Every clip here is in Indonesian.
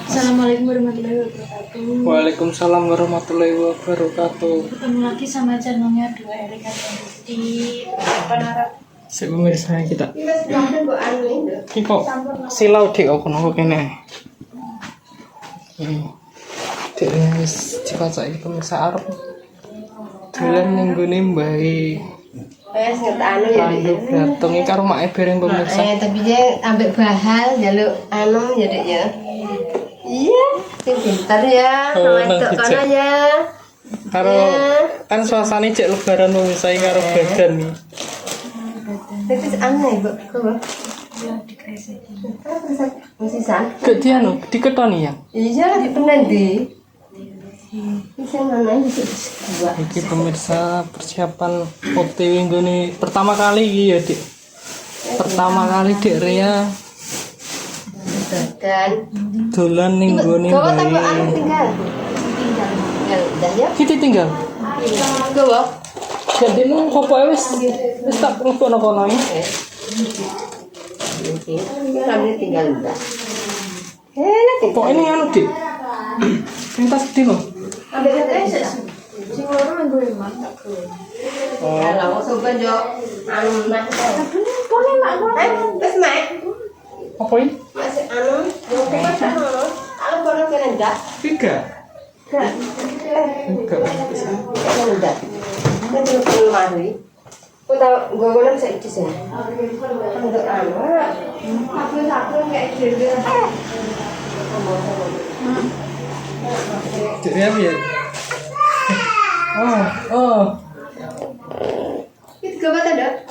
Assalamualaikum warahmatullahi wabarakatuh. Waalaikumsalam warahmatullahi wabarakatuh. Ketemu lagi sama channelnya Dua Erika di Panarap. Pemirsa kita. Iki kok silau dik aku nunggu kene. Dik wis dipacaki pemirsa arep. Dolan ning gone mbae. Wes ngetanu ya. Landuk dateng iki karo mak bereng pemirsa. Tapi dia ambek bahal njaluk anu ya Dek ya. Iya, sing pintar ya, ngantuk kono ya. Karo kan suasane cek lebaran pemirsa iki karo badan nih. Itu aneh, Bu. Kok? Ya dikreseki. Masih san? Gak dianu diketoni ya. Iya, di penendi. Bisa mana bisa dua. Iki pemirsa persiapan OTW nggone pertama kali iki ya, Dik. Pertama kali Dik Rea Dan dolan ning nggone kau tambah mbae. anu tinggal. Tinggal dah ya. Kita tinggal. Kau? Jadi nang kopoke wis tak ngono kono iki. Kami tinggal dah. Tinggal. Kok ini anu, Dik? Pentas gede loh. Ambil kata Sing loro minggu lima tak kuwi. ya lah, coba jo anu mah. Boleh mak Wes mak. Apa ini? Masih anu, yo kok sama. Kalau kono kene ndak. Tiga. Enggak. Enggak. Enggak. Kan dulu perlu mari. Kau tahu gua gua bisa itu sih. Untuk anu. Aku enggak gitu. Jadi apa ya? Oh. Itu coba ada.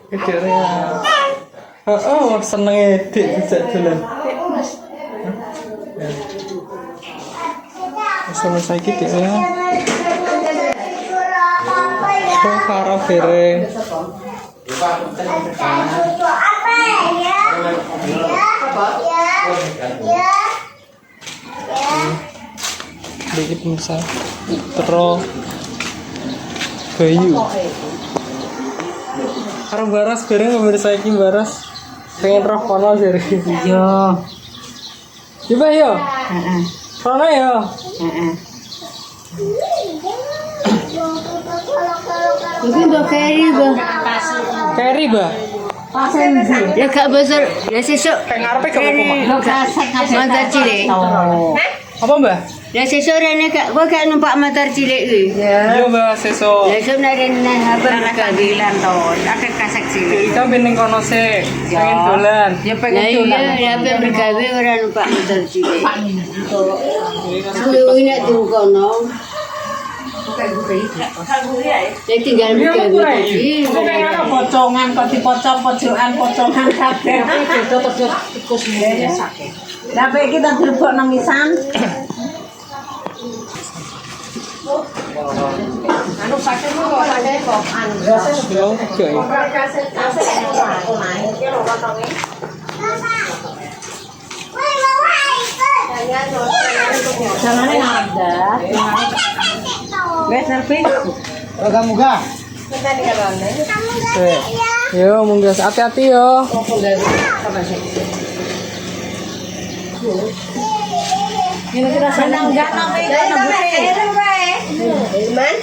Kecilnya. Seneng Dik dijak dolan. Sama saya gitu ya. Karo bereng. Iki pemirsa Tero Bayu karo Baras bareng pemirsa iki Baras pengen roh kono jare. Iya. Coba yo. Heeh. Kono yo. Heeh. Mungkin do carry ba. Carry ba? Ya gak besar. Ya sesuk. Ngarepe gak apa-apa. Motor cilik. Apa, Mbah? Ya sesuk rene gak gua gak numpak motor cilik kuwi. Iya, Mbah, sesuk. Ya sesuk rene habar kabilan to. Akeh kasek cilik. Kita pengen kono sik, pengen dolan. Ya pengen dolan. Iya, ya pengen gawe ora numpak motor cilik. Aku ini tuh kono. Ya tinggal gawe iki. Pocongan kok dipocong-pojokan pocongan kabeh beda tikus ngene sakit. Lah iki kita dilebokno misan. Anu sakit kok ada kok anu. Jangan ada. Wes selfie. Moga-moga. Yo, munggah hati-hati yo. Kira-kira senang enggak namanya Man,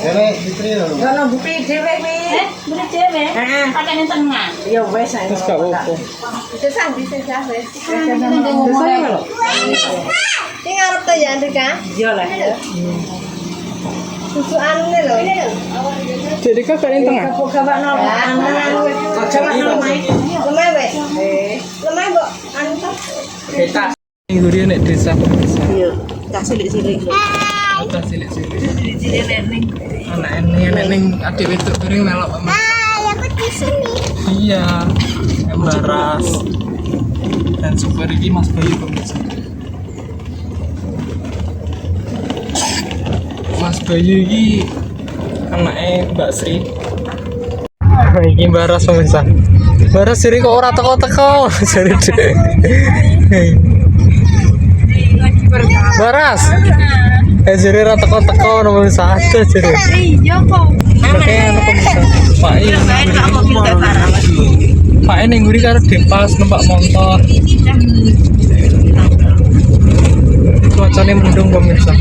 Ini Fitri lho. Ono bukti dhewe kuwi. Beli cewek. Heeh. Pakai ning tengah. Ya wes ae. Wis gak apa-apa. itu sambil sesah wes. Saya lho. Sing arep to ya Andrika? Iya lah. Susu anu ne lho. Jadi kakak yang tengah. Kok gawakno anu aja makno main. Lemah wes. Lemah kok anu to. Kita nguri nek desa. Iya, tak silik-silik. Kita silik-silik. Anak ning adik wedok bareng melok. Ya aku di sini. Iya. Embaras. Dan super iki Mas Bayu pemirsa. Mas Bayu iki anake Mbak Sri. Iki Baras pemirsa. Baras siri kok ora teko-teko. Jare Baras. Jare ora teko-teko nomor 1 jare. Iya kok. Oke, anak pemirsa. Pak Bapaknya ning nguri karo Depas numpak motor. Cuacanya mendung pemirsa.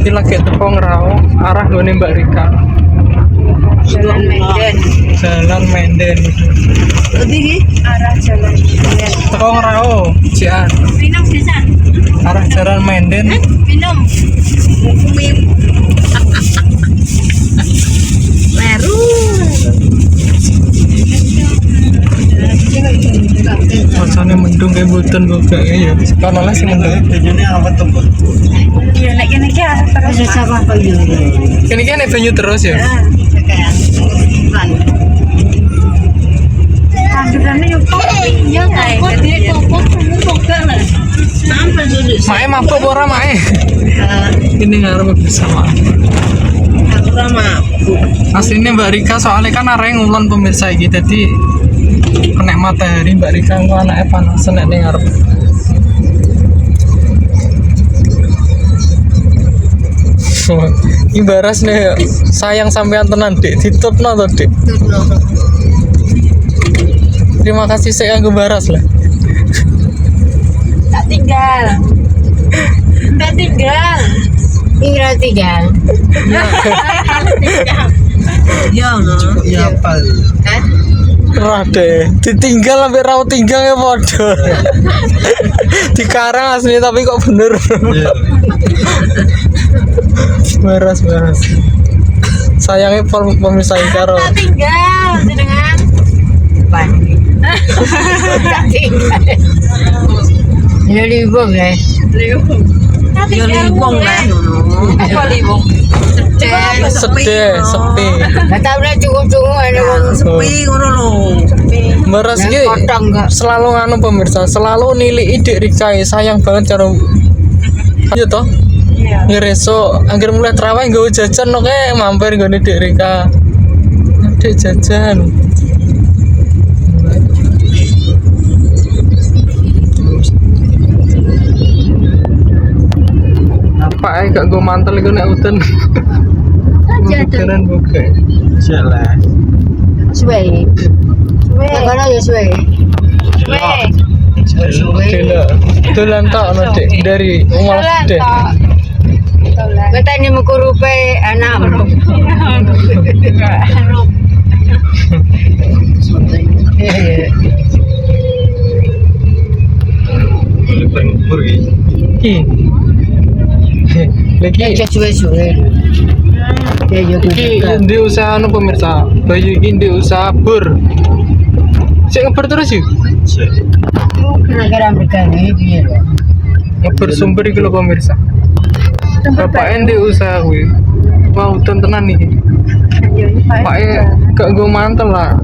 Ini lagi teko ngerau arah gone Mbak Rika. Jalan Menden. Arah jalan. Teko ngerau, Cian. Minum bisa. Arah jalan Menden. Minum. Meru. Cuacanya mendung kayak boten boga ya. Karena lah sih mendung. Tujuannya apa tuh, Bu? Iya, nek kene iki arep terus Sama apa ini? Ini kan venue terus ya. tandurannya yo kok iya kae. Dadi kok buka lah. Sampai dulu. Mae mabuk apa ora mae? Ini ngarep bersama. Aku ramah. Aslinya Mbak Rika soalnya kan arek ngulon pemirsa iki dadi kena matahari Mbak Rika ku anake panas nek ning ngarep. Ini baras nih sayang sampean tenan Dik, ditutno to Dik. Terima kasih saya kanggo baras lah. Tak tinggal. Tak tinggal. Tinggal tinggal. Ya no. Ya apa? Rah deh, ditinggal sampai raut tinggal ya podo. Dikarang asli tapi kok bener. Baras. Sayangnya pemirsa karo. Tak tinggal jenengan. Tak tinggal. Ya libung ya. Tak tinggal. lah. Apa libung? Sedih, sepi. Enggak tahu nek cukup-cukup ada wong Sepi ngono lho. Baras ki Potong enggak. selalu nganu pemirsa, selalu nilai Dik Rika sayang banget karo. Iya toh? Iya. Ngereso akhir mulai terawih nggawe jajan oke mampir nggone Dik Rika. Dik jajan. Apa gak gue mantel iku nek udan. Jajanan buka. Jalan. Suwe. Ya kono ya suwe. Dela. Dolan tok ono Dik dari umur Dik. Kita ini mengkurupe anak. Ki. Lagi Ya suwe-suwe. Ya yo iki di usaha anu pemirsa. Bayu iki di usaha bur. Sik ngeber terus yuk. kira-kira begini piye lho. Ngeber sumber iki lho pemirsa. Bapaknya di usaha kuwi. Wah, udan tenan iki. Bapaknya gak nggo mantel lah.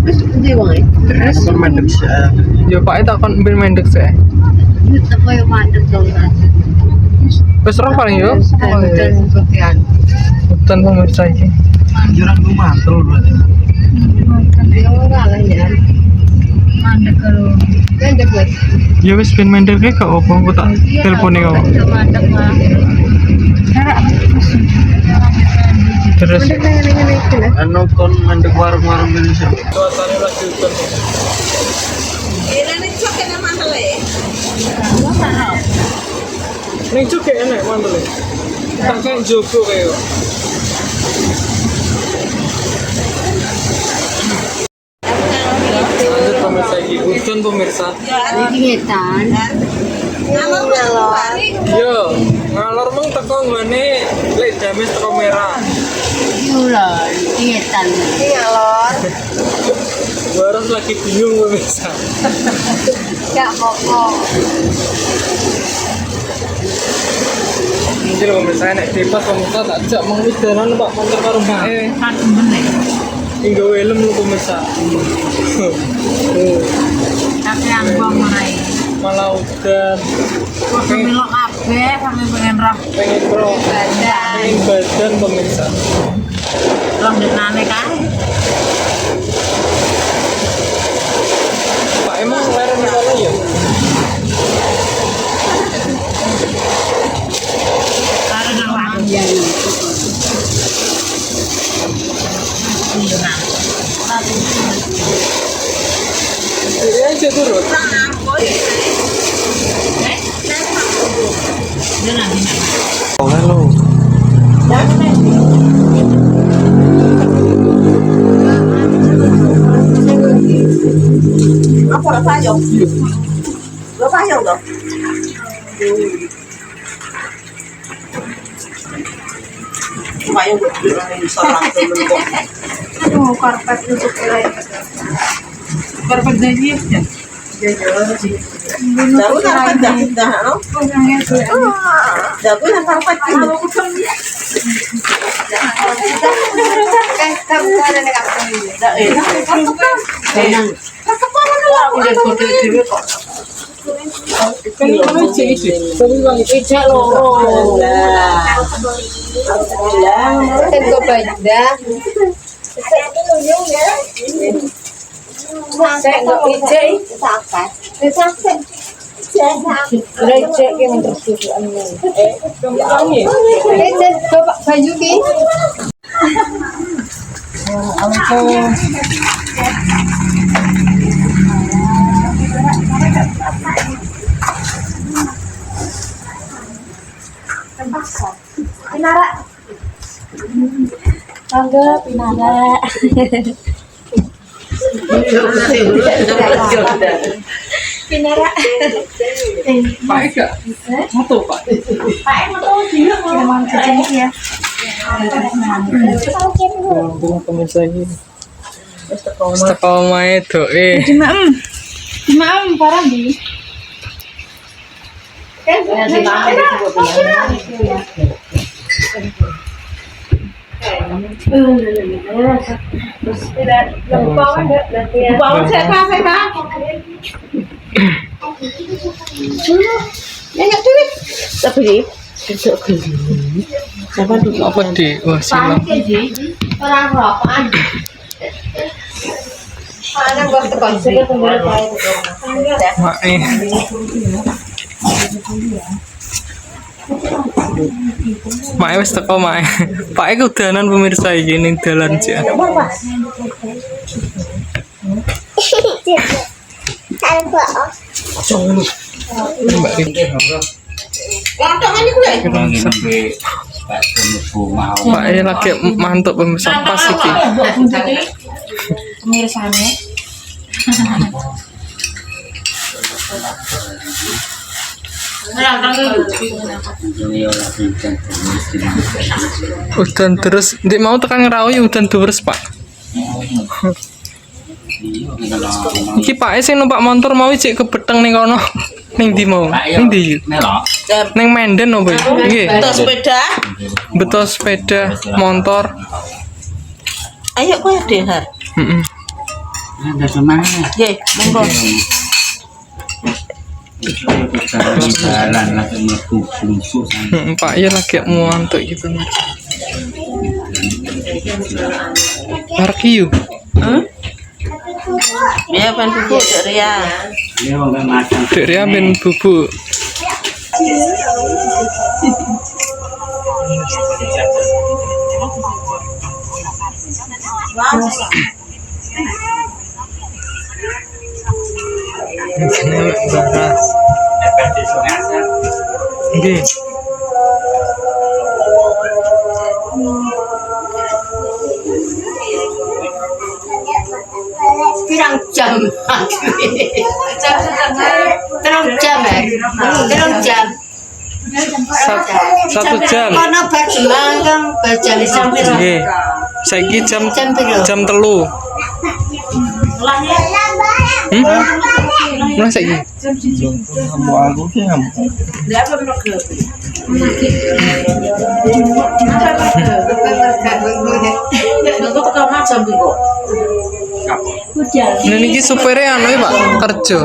Wis ndi wae. Terus mendek sih. Ya Paknya tak kon ben mendek sih. Apa yo mandek to. Wis roh paling yo. Dan sekian. Udan pemirsa iki. Anjuran gue mantel berarti. Ya ora lah ya. Mandek kalau. Mandek wes. Ya wis ben mendek gak apa aku tak telepone kau. Mandek mah. Terus Anu kon mendek warung-warung Indonesia. suasana lagi udan. Ning juga enak mantel. Tak kan jogo kayak. Lanjut pemirsa iki, udan pemirsa. Iki ngetan. Yo, ngalor mung teko nggone lek jamis teko merah. Yo lah, iki ngetan. Baras lagi bingung pemirsa. Gak apa-apa. Mungkin pemirsa nek depas pemirsa tak jak mengudanan Pak motor karo mbake. Hingga helm lu pemirsa. Tapi aku mulai. Malah udan. Melok kabeh sampe pengen roh Pengen bro. Pengen badan pemirsa. roh denane kae. Pak emang leren di sana ya? Kare nang wae. Iya. turun. Oh, halo. Apa payung? Lo payung dong. Payung ini seorang temen kok. Aduh, karpet untuk kirain. Karpet jadi ya. Jauh karpet dah, no? Jauh yang karpet ini. Tentu pada. Saya nggak ijek, sakit. Sakit. Lecek yang tersusun. Lecek bapak baju ki. Pinara. Tangga pinara. Pinara. Pak Eka. Moto, Pak. Pak, mau juga mau cuci ya. Bilang pemirsa ini. Istiqomah itu, Maem parah di. Bawang saya kah? Banyak duit. Tapi siapa tuh? apa di? Wah, silang. Orang rokokan. Mana gua tekan sudah kembali kayak. Mae. Mae wis teko mae. Pak Eka udanan pemirsa iki ning dalan sih. Mbak Rika. Kantongan iku lho. Pak Eka lagi mantap pemirsa pas iki. Pemirsanya. Udan terus, ndek mau tekan ngerawi udan terus, Pak. Iki Pak sing numpak motor mau cek kebeteng ning kono. Ning ndi mau? Ning ndi? Ning Menden opo? Nggih. Betul sepeda. Betul sepeda, motor. Ayo kowe dehar. Heeh. Ada semangat. Nggih, monggo. Jalan lagi mlebu bungsu sampe Pak ya lagi mau ngantuk gitu. Markiu. Ya ben bubuk Dek Ria. ya wong macam Dek Ria ben bubuk. Nggih. Pirang jam. Terang jam ya. Terang jam. 1 jam. Karena berjemang kan berjam sampai. Nggih. Saiki jam Jam 3. Mulai saiki. aku ki Ndak apa menurut. Nunggu tekan macam piro? Nah niki supere anu ya, Pak, kerja.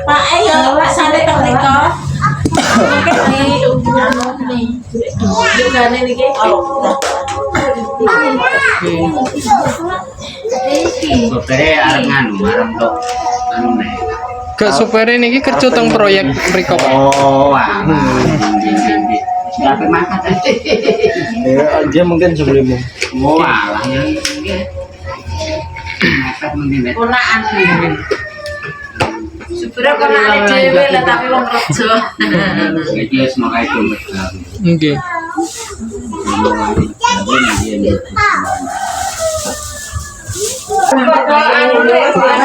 Pak ayo rasane teng mriko. Juga niki. supere arep nganu marang tok anu nek Gak supere niki kerja teng proyek mriko, Pak. oh tapi makan Ya, dia mungkin sebelumnya. oh alah Ponaan dhewe. Sebenarnya ponaan dhewe lah tapi wong kerja. Oke.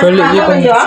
Balik dia pemirsa.